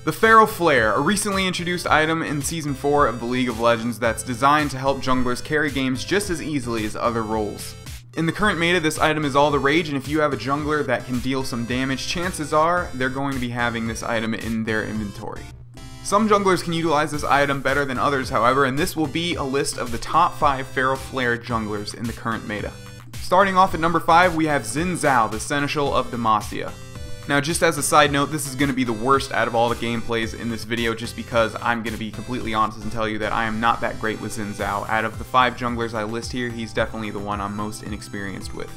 The Feral Flare, a recently introduced item in Season 4 of the League of Legends that's designed to help junglers carry games just as easily as other roles. In the current meta, this item is all the rage, and if you have a jungler that can deal some damage, chances are they're going to be having this item in their inventory. Some junglers can utilize this item better than others, however, and this will be a list of the top 5 Feral Flare junglers in the current meta. Starting off at number 5, we have Xin Zhao, the Seneschal of Demacia. Now, just as a side note, this is going to be the worst out of all the gameplays in this video just because I'm going to be completely honest and tell you that I am not that great with Xin Zhao. Out of the 5 junglers I list here, he's definitely the one I'm most inexperienced with.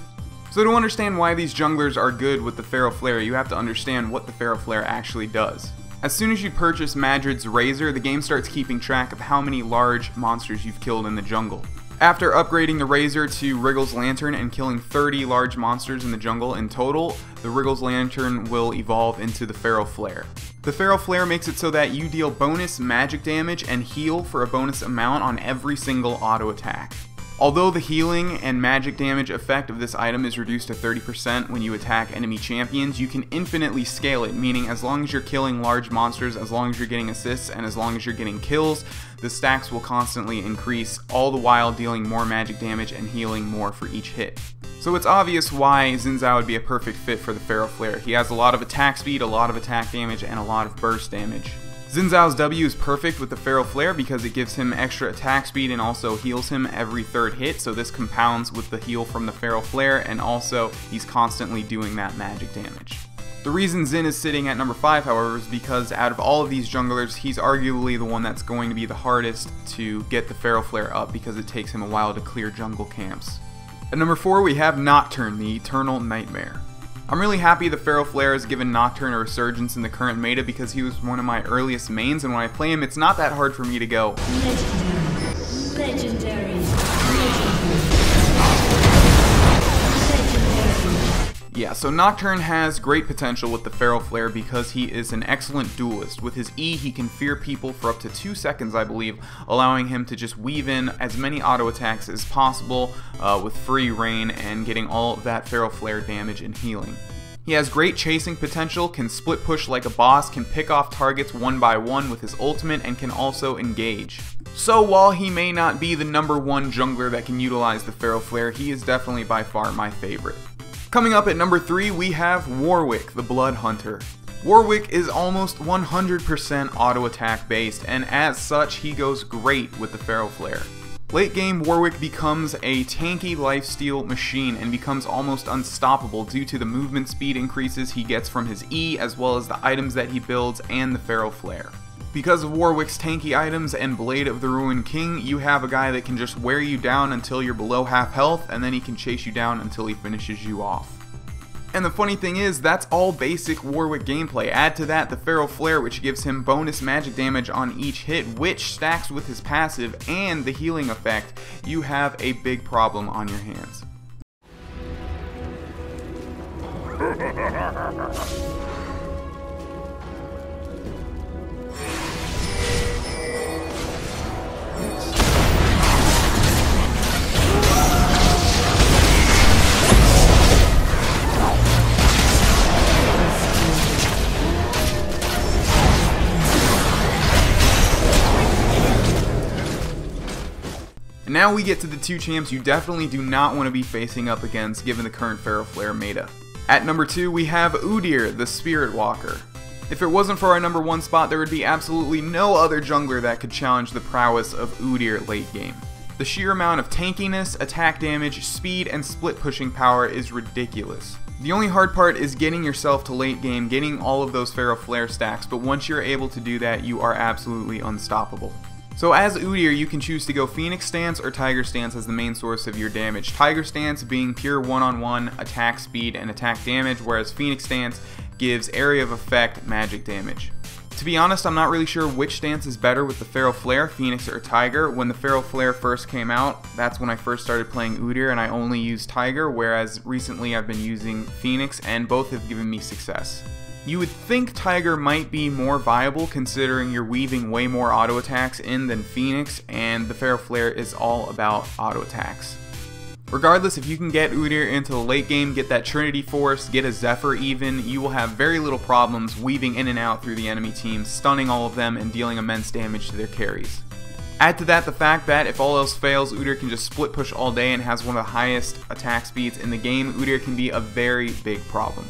So to understand why these junglers are good with the Feral Flare, you have to understand what the Feral Flare actually does. As soon as you purchase Madrid's Razor, the game starts keeping track of how many large monsters you've killed in the jungle. After upgrading the Razor to Wriggle's Lantern and killing 30 large monsters in the jungle in total, the Wriggle's Lantern will evolve into the Feral Flare. The Feral Flare makes it so that you deal bonus magic damage and heal for a bonus amount on every single auto attack. Although the healing and magic damage effect of this item is reduced to 30% when you attack enemy champions, you can infinitely scale it, meaning as long as you're killing large monsters, as long as you're getting assists, and as long as you're getting kills, the stacks will constantly increase, all the while dealing more magic damage and healing more for each hit. So it's obvious why Xin Zhao would be a perfect fit for the Feral Flare. He has a lot of attack speed, a lot of attack damage, and a lot of burst damage. Xin Zhao's W is perfect with the Feral Flare because it gives him extra attack speed and also heals him every third hit, so this compounds with the heal from the Feral Flare, and also he's constantly doing that magic damage. The reason Xin is sitting at number 5, however, is because out of all of these junglers, he's arguably the one that's going to be the hardest to get the Feral Flare up because it takes him a while to clear jungle camps. At number 4, we have Nocturne, the Eternal Nightmare. I'm really happy the Feral Flare has given Nocturne a resurgence in the current meta because he was one of my earliest mains, and when I play him, it's not that hard for me to go Legendary. Yeah, so Nocturne has great potential with the Feral Flare because he is an excellent duelist. With his E, he can fear people for up to 2 seconds, I believe, allowing him to just weave in as many auto attacks as possible with free reign and getting all of that Feral Flare damage and healing. He has great chasing potential, can split push like a boss, can pick off targets one by one with his ultimate, and can also engage. So while he may not be the number 1 jungler that can utilize the Feral Flare, he is definitely by far my favorite. Coming up at number 3, we have Warwick, the Blood Hunter. Warwick is almost 100% auto attack based, and as such, he goes great with the Feral Flare. Late game, Warwick becomes a tanky lifesteal machine and becomes almost unstoppable due to the movement speed increases he gets from his E, as well as the items that he builds and the Feral Flare. Because of Warwick's tanky items and Blade of the Ruined King, you have a guy that can just wear you down until you're below half health, and then he can chase you down until he finishes you off. And the funny thing is, that's all basic Warwick gameplay. Add to that the Feral Flare, which gives him bonus magic damage on each hit, which stacks with his passive, and the healing effect. You have a big problem on your hands. Now we get to the 2 champs you definitely do not want to be facing up against given the current Feral Flare meta. At number 2, we have Udyr, the Spirit Walker. If it wasn't for our number 1 spot, there would be absolutely no other jungler that could challenge the prowess of Udyr late game. The sheer amount of tankiness, attack damage, speed, and split pushing power is ridiculous. The only hard part is getting yourself to late game, getting all of those Feral Flare stacks, but once you're able to do that, you are absolutely unstoppable. So as Udyr, you can choose to go Phoenix Stance or Tiger Stance as the main source of your damage. Tiger Stance being pure one-on-one attack speed and attack damage, whereas Phoenix Stance gives area of effect magic damage. To be honest, I'm not really sure which stance is better with the Feral Flare, Phoenix or Tiger. When the Feral Flare first came out, that's when I first started playing Udyr, and I only used Tiger, whereas recently I've been using Phoenix, and both have given me success. You would think Tiger might be more viable considering you're weaving way more auto attacks in than Phoenix, and the Feral Flare is all about auto attacks. Regardless, if you can get Udyr into the late game, get that Trinity Force, get a Zephyr even, you will have very little problems weaving in and out through the enemy team, stunning all of them and dealing immense damage to their carries. Add to that the fact that if all else fails, Udyr can just split push all day and has one of the highest attack speeds in the game. Udyr can be a very big problem.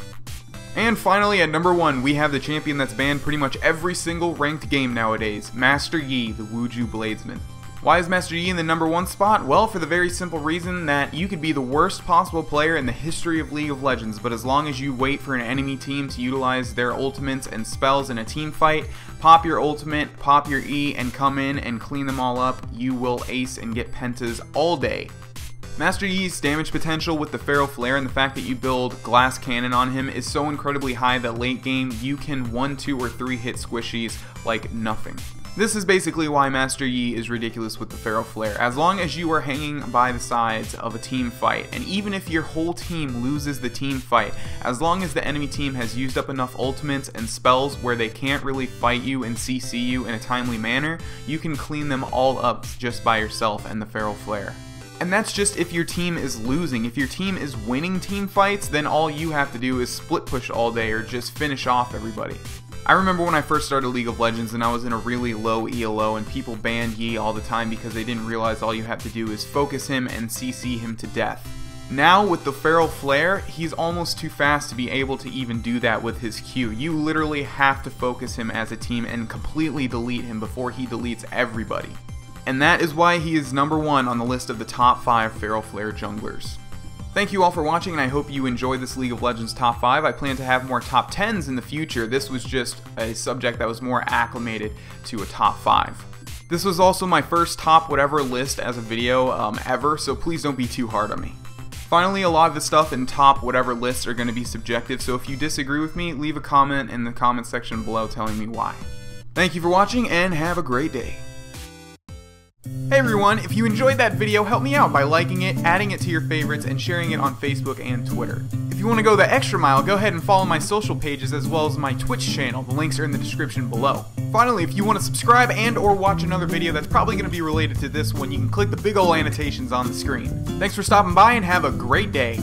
And finally, at number 1, we have the champion that's banned pretty much every single ranked game nowadays, Master Yi, the Wuju Bladesman. Why is Master Yi in the number 1 spot? Well, for the very simple reason that you could be the worst possible player in the history of League of Legends, but as long as you wait for an enemy team to utilize their ultimates and spells in a team fight, pop your ultimate, pop your E, and come in and clean them all up, you will ace and get pentas all day. Master Yi's damage potential with the Feral Flare and the fact that you build Glass Cannon on him is so incredibly high that late game you can 1, 2, or 3 hit squishies like nothing. This is basically why Master Yi is ridiculous with the Feral Flare. As long as you are hanging by the sides of a team fight, and even if your whole team loses the team fight, as long as the enemy team has used up enough ultimates and spells where they can't really fight you and CC you in a timely manner, you can clean them all up just by yourself and the Feral Flare. And that's just if your team is losing. If your team is winning team fights, then all you have to do is split push all day or just finish off everybody. I remember when I first started League of Legends and I was in a really low ELO and people banned Yi all the time because they didn't realize all you have to do is focus him and CC him to death. Now with the Feral Flare, he's almost too fast to be able to even do that with his Q. You literally have to focus him as a team and completely delete him before he deletes everybody. And that is why he is number 1 on the list of the top 5 Feral Flare junglers. Thank you all for watching, and I hope you enjoyed this League of Legends top 5. I plan to have more top 10s in the future. This was just a subject that was more acclimated to a top 5. This was also my first top whatever list as a video ever, so please don't be too hard on me. Finally, a lot of the stuff in top whatever lists are going to be subjective, so if you disagree with me, leave a comment in the comment section below telling me why. Thank you for watching, and have a great day. Hey everyone, if you enjoyed that video, help me out by liking it, adding it to your favorites, and sharing it on Facebook and Twitter. If you want to go the extra mile, go ahead and follow my social pages as well as my Twitch channel. The links are in the description below. Finally, if you want to subscribe and or watch another video that's probably going to be related to this one, you can click the big ol' annotations on the screen. Thanks for stopping by and have a great day.